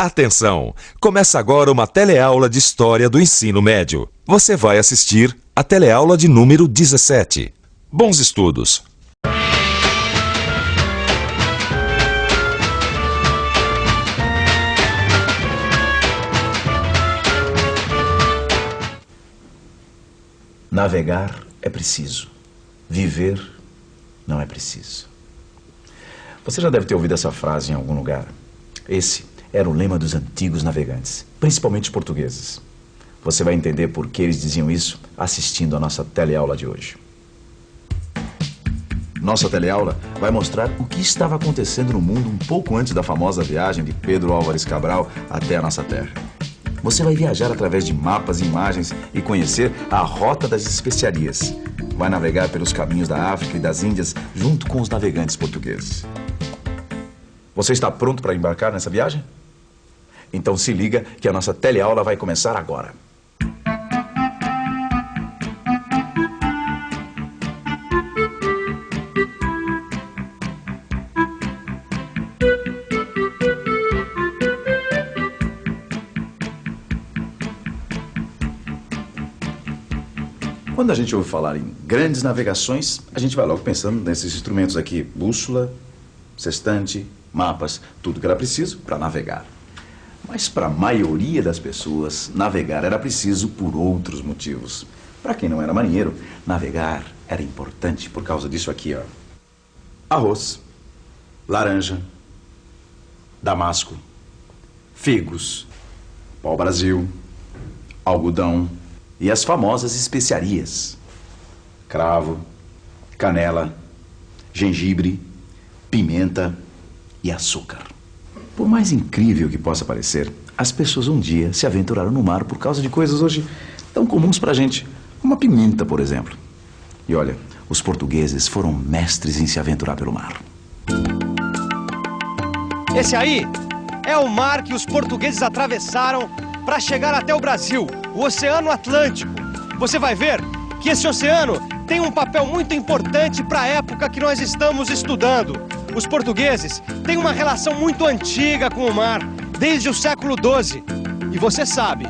Atenção! Começa agora uma teleaula de História do Ensino Médio. Você vai assistir a teleaula de número 17. Bons estudos! Navegar é preciso. Viver não é preciso. Você já deve ter ouvido essa frase em algum lugar. Esse era o lema dos antigos navegantes, principalmente os portugueses. Você vai entender por que eles diziam isso assistindo a nossa teleaula de hoje. Nossa teleaula vai mostrar o que estava acontecendo no mundo um pouco antes da famosa viagem de Pedro Álvares Cabral até a nossa terra. Você vai viajar através de mapas e imagens e conhecer a Rota das Especiarias. Vai navegar pelos caminhos da África e das Índias junto com os navegantes portugueses. Você está pronto para embarcar nessa viagem? Então se liga que a nossa teleaula vai começar agora. Quando a gente ouve falar em grandes navegações, a gente vai logo pensando nesses instrumentos aqui: bússola, sextante, mapas, tudo que era preciso para navegar. Mas para a maioria das pessoas, navegar era preciso por outros motivos. Para quem não era marinheiro, navegar era importante por causa disso aqui, ó: arroz, laranja, damasco, figos, pau-brasil, algodão e as famosas especiarias: cravo, canela, gengibre, pimenta e açúcar. Por mais incrível que possa parecer, as pessoas um dia se aventuraram no mar por causa de coisas hoje tão comuns pra gente, como a pimenta, por exemplo. E olha, os portugueses foram mestres em se aventurar pelo mar. Esse aí é o mar que os portugueses atravessaram para chegar até o Brasil, o Oceano Atlântico. Você vai ver que esse oceano tem um papel muito importante para a época que nós estamos estudando. Os portugueses têm uma relação muito antiga com o mar, desde o século XII. E você sabe,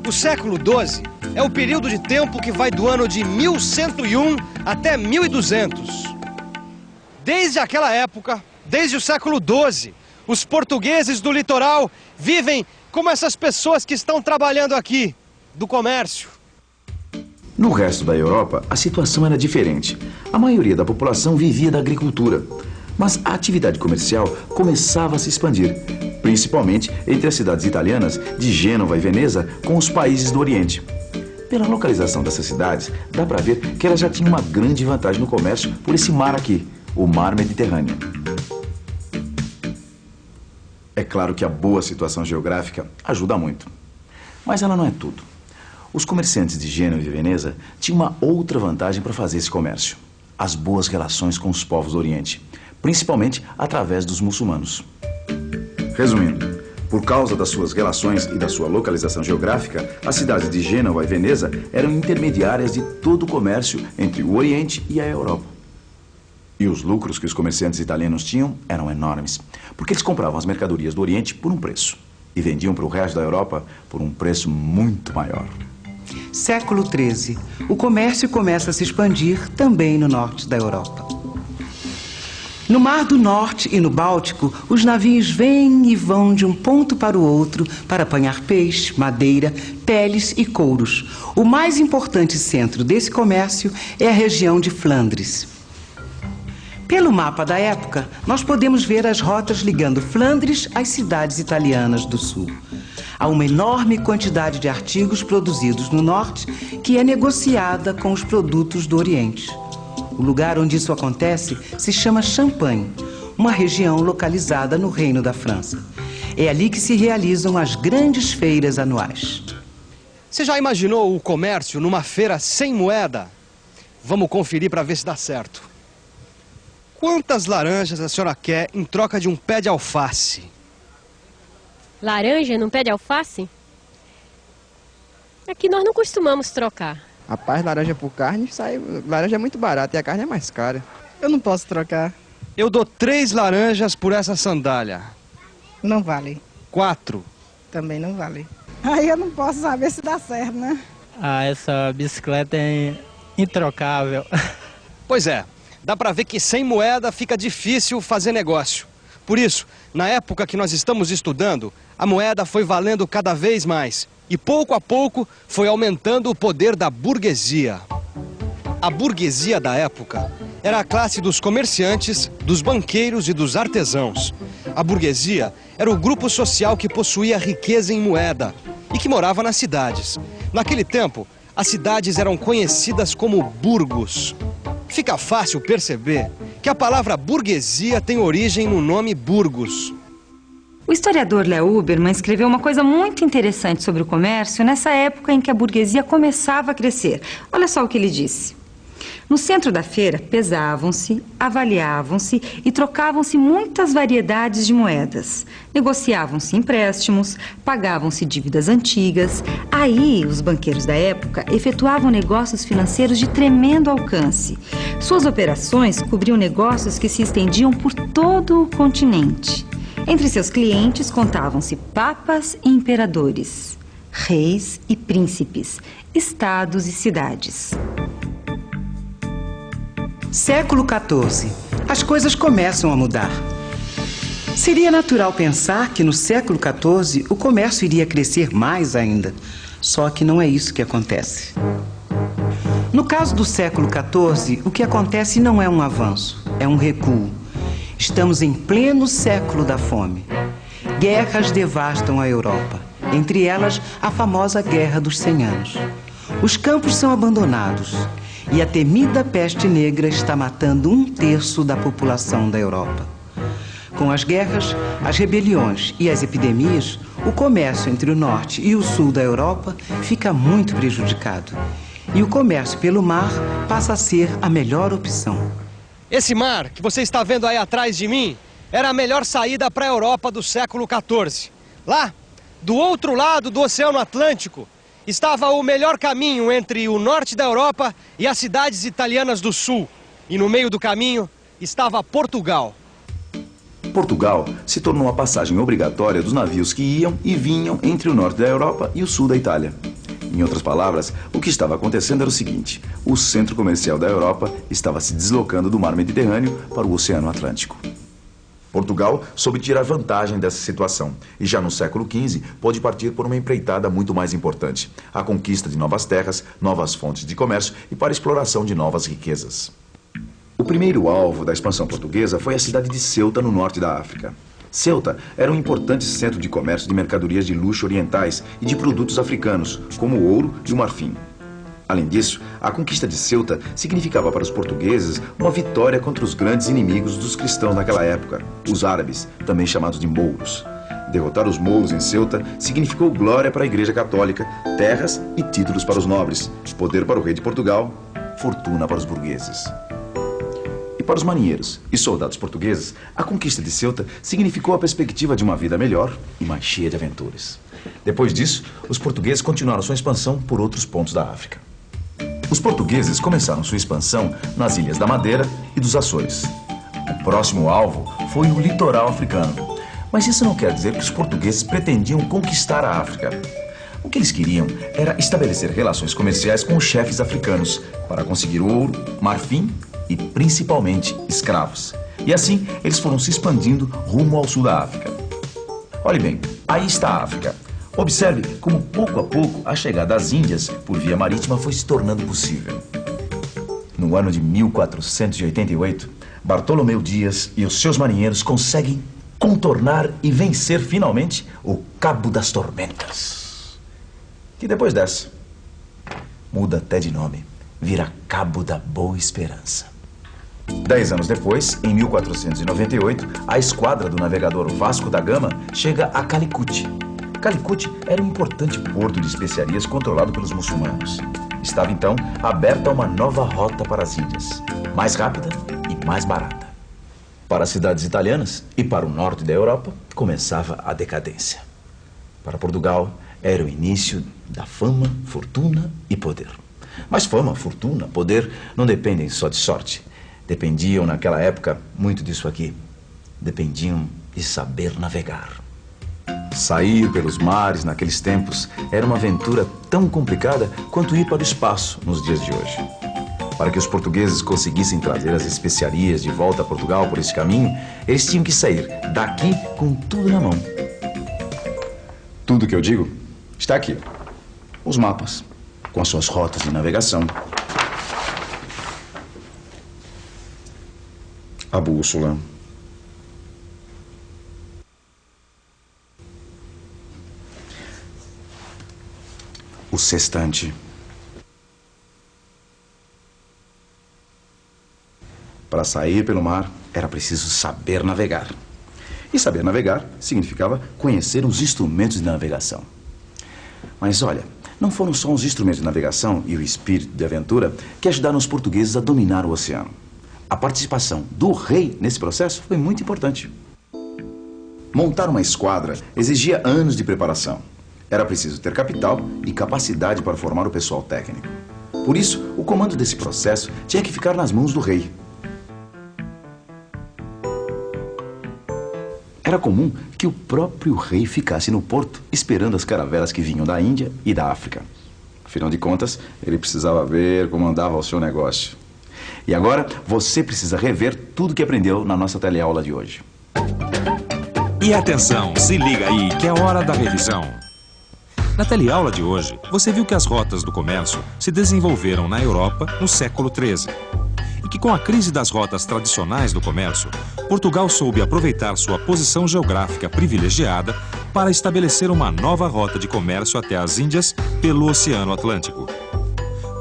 o século XII é o período de tempo que vai do ano de 1101 até 1200. Desde aquela época, desde o século XII, os portugueses do litoral vivem como essas pessoas que estão trabalhando aqui, do comércio. No resto da Europa, a situação era diferente. A maioria da população vivia da agricultura, mas a atividade comercial começava a se expandir, principalmente entre as cidades italianas de Gênova e Veneza com os países do Oriente. Pela localização dessas cidades, dá para ver que elas já tinham uma grande vantagem no comércio por esse mar aqui, o Mar Mediterrâneo. É claro que a boa situação geográfica ajuda muito, mas ela não é tudo. Os comerciantes de Gênova e Veneza tinham uma outra vantagem para fazer esse comércio: as boas relações com os povos do Oriente, principalmente através dos muçulmanos. Resumindo, por causa das suas relações e da sua localização geográfica, as cidades de Gênova e Veneza eram intermediárias de todo o comércio entre o Oriente e a Europa. E os lucros que os comerciantes italianos tinham eram enormes, porque eles compravam as mercadorias do Oriente por um preço e vendiam para o resto da Europa por um preço muito maior. Século XIII. O comércio começa a se expandir também no norte da Europa. No Mar do Norte e no Báltico, os navios vêm e vão de um ponto para o outro para apanhar peixe, madeira, peles e couros. O mais importante centro desse comércio é a região de Flandres. Pelo mapa da época, nós podemos ver as rotas ligando Flandres às cidades italianas do sul. Há uma enorme quantidade de artigos produzidos no norte que é negociada com os produtos do Oriente. O lugar onde isso acontece se chama Champagne, uma região localizada no Reino da França. É ali que se realizam as grandes feiras anuais. Você já imaginou o comércio numa feira sem moeda? Vamos conferir para ver se dá certo. Quantas laranjas a senhora quer em troca de um pé de alface? Laranja num pé de alface? Aqui nós não costumamos trocar. Rapaz, laranja por carne, laranja é muito barata e a carne é mais cara. Eu não posso trocar. Eu dou 3 laranjas por essa sandália. Não vale. 4. Também não vale. Aí eu não posso saber se dá certo, né? Ah, essa bicicleta é introcável. Pois é, dá pra ver que sem moeda fica difícil fazer negócio. Por isso, na época que nós estamos estudando, a moeda foi valendo cada vez mais. E pouco a pouco foi aumentando o poder da burguesia. A burguesia da época era a classe dos comerciantes, dos banqueiros e dos artesãos. A burguesia era o grupo social que possuía riqueza em moeda e que morava nas cidades. Naquele tempo, as cidades eram conhecidas como burgos. Fica fácil perceber que a palavra burguesia tem origem no nome Burgos. O historiador Léo Huberman escreveu uma coisa muito interessante sobre o comércio nessa época em que a burguesia começava a crescer. Olha só o que ele disse. No centro da feira, pesavam-se, avaliavam-se e trocavam-se muitas variedades de moedas. Negociavam-se empréstimos, pagavam-se dívidas antigas. Aí, os banqueiros da época efetuavam negócios financeiros de tremendo alcance. Suas operações cobriam negócios que se estendiam por todo o continente. Entre seus clientes contavam-se papas e imperadores, reis e príncipes, estados e cidades. Século XIV. As coisas começam a mudar. Seria natural pensar que no século XIV o comércio iria crescer mais ainda. Só que não é isso que acontece. No caso do século XIV, o que acontece não é um avanço, é um recuo. Estamos em pleno século da fome. Guerras devastam a Europa, entre elas a famosa Guerra dos 100 Anos. Os campos são abandonados e a temida peste negra está matando 1/3 da população da Europa. Com as guerras, as rebeliões e as epidemias, o comércio entre o norte e o sul da Europa fica muito prejudicado. E o comércio pelo mar passa a ser a melhor opção. Esse mar que você está vendo aí atrás de mim era a melhor saída para a Europa do século XIV. Lá, do outro lado do Oceano Atlântico, estava o melhor caminho entre o norte da Europa e as cidades italianas do sul. E no meio do caminho estava Portugal. Portugal se tornou a passagem obrigatória dos navios que iam e vinham entre o norte da Europa e o sul da Itália. Em outras palavras, o que estava acontecendo era o seguinte: o centro comercial da Europa estava se deslocando do mar Mediterrâneo para o Oceano Atlântico. Portugal soube tirar vantagem dessa situação e já no século XV pôde partir por uma empreitada muito mais importante: a conquista de novas terras, novas fontes de comércio e para a exploração de novas riquezas. O primeiro alvo da expansão portuguesa foi a cidade de Ceuta, no norte da África. Ceuta era um importante centro de comércio de mercadorias de luxo orientais e de produtos africanos, como o ouro e o marfim. Além disso, a conquista de Ceuta significava para os portugueses uma vitória contra os grandes inimigos dos cristãos naquela época, os árabes, também chamados de mouros. Derrotar os mouros em Ceuta significou glória para a Igreja Católica, terras e títulos para os nobres, poder para o rei de Portugal, fortuna para os burgueses. E para os marinheiros e soldados portugueses, a conquista de Ceuta significou a perspectiva de uma vida melhor e mais cheia de aventuras. Depois disso, os portugueses continuaram sua expansão por outros pontos da África. Os portugueses começaram sua expansão nas Ilhas da Madeira e dos Açores. O próximo alvo foi o litoral africano. Mas isso não quer dizer que os portugueses pretendiam conquistar a África. O que eles queriam era estabelecer relações comerciais com os chefes africanos para conseguir ouro, marfim e principalmente escravos. E assim eles foram se expandindo rumo ao sul da África. Olhe bem, aí está a África. Observe como pouco a pouco a chegada às Índias por via marítima foi se tornando possível. No ano de 1488, Bartolomeu Dias e os seus marinheiros conseguem contornar e vencer finalmente o Cabo das Tormentas. Que depois dessa, muda até de nome, vira Cabo da Boa Esperança. 10 anos depois, em 1498, a esquadra do navegador Vasco da Gama chega a Calicut. Calicut era um importante porto de especiarias controlado pelos muçulmanos. Estava então aberta uma nova rota para as Índias, mais rápida e mais barata. Para as cidades italianas e para o norte da Europa, começava a decadência. Para Portugal, era o início da fama, fortuna e poder. Mas fama, fortuna, poder não dependem só de sorte. Dependiam naquela época muito disso aqui. Dependiam de saber navegar. Sair pelos mares naqueles tempos era uma aventura tão complicada quanto ir para o espaço nos dias de hoje. Para que os portugueses conseguissem trazer as especiarias de volta a Portugal por esse caminho, eles tinham que sair daqui com tudo na mão. Tudo que eu digo está aqui. Os mapas, com as suas rotas de navegação. A bússola. O sextante. Para sair pelo mar, era preciso saber navegar. E saber navegar significava conhecer os instrumentos de navegação. Mas olha, não foram só os instrumentos de navegação e o espírito de aventura que ajudaram os portugueses a dominar o oceano. A participação do rei nesse processo foi muito importante. Montar uma esquadra exigia anos de preparação. Era preciso ter capital e capacidade para formar o pessoal técnico. Por isso, o comando desse processo tinha que ficar nas mãos do rei. Era comum que o próprio rei ficasse no porto esperando as caravelas que vinham da Índia e da África. Afinal de contas, ele precisava ver como andava o seu negócio. E agora, você precisa rever tudo que aprendeu na nossa teleaula de hoje. E atenção, se liga aí que é hora da revisão. Na teleaula de hoje, você viu que as rotas do comércio se desenvolveram na Europa no século XIII. E que com a crise das rotas tradicionais do comércio, Portugal soube aproveitar sua posição geográfica privilegiada para estabelecer uma nova rota de comércio até as Índias pelo Oceano Atlântico.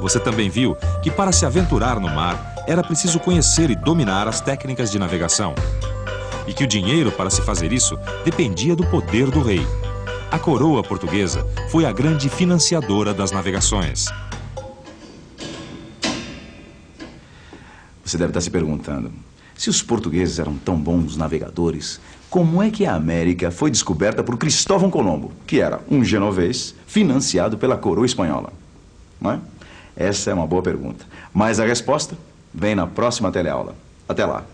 Você também viu que para se aventurar no mar era preciso conhecer e dominar as técnicas de navegação. E que o dinheiro para se fazer isso dependia do poder do rei. A coroa portuguesa foi a grande financiadora das navegações. Você deve estar se perguntando, se os portugueses eram tão bons navegadores, como é que a América foi descoberta por Cristóvão Colombo, que era um genovês financiado pela coroa espanhola? Não é? Essa é uma boa pergunta, mas a resposta vem na próxima teleaula. Até lá!